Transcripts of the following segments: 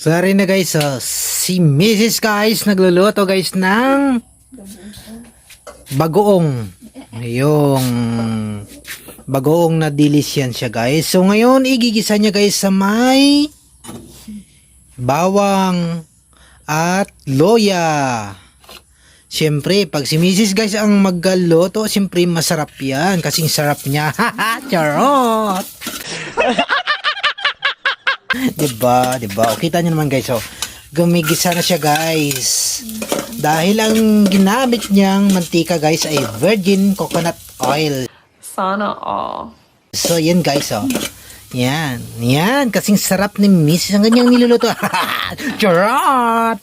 Sorry na guys, si Mrs. guys nagluluto guys ng bagoong. Yung bagoong na delicious siya guys. So ngayon igigisa niya guys sa may bawang at loya. Siyempre, pag si Mrs. guys ang magluto, siyempre masarap yan. Kasing sarap niya. Charot! Diba? O, kita nyo naman guys, gumigisa na siya guys. Dahil ang ginamit niyang mantika guys ay virgin coconut oil. Sana all. So, yan guys, Yan, kasing sarap ni Mrs. ang ganyang niluluto. Charot!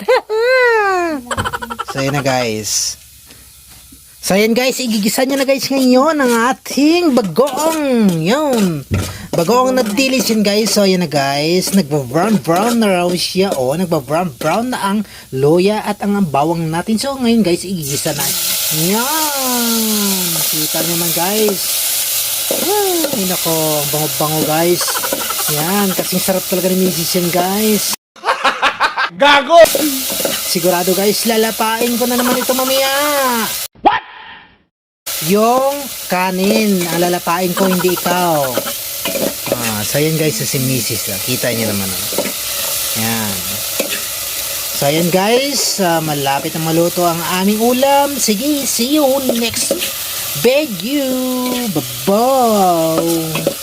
So, yan na guys. So, yan guys, igigisa niya na guys ngayon ang ating bagoong. Yun. Bagoong na dilis yun guys. So, yan na guys. Nagba-brown na raw siya. Nagba-brown na ang loya at ang bawang natin. So, ngayon guys, igigisa na. Yan. Kita nyo man guys. Ay, nako. Bango-bango guys. Yan. Kasing sarap talaga ni Mrs. yan guys. Gago! Sigurado guys, lalapain ko na naman ito mamaya. What? Yung kanin, ang lalapain ko, hindi ikaw. So yan guys, si Mrs. Kita niyo naman. Yan. So yan guys, malapit na maluto ang aming ulam. Sige, see you next video. Bye-bye.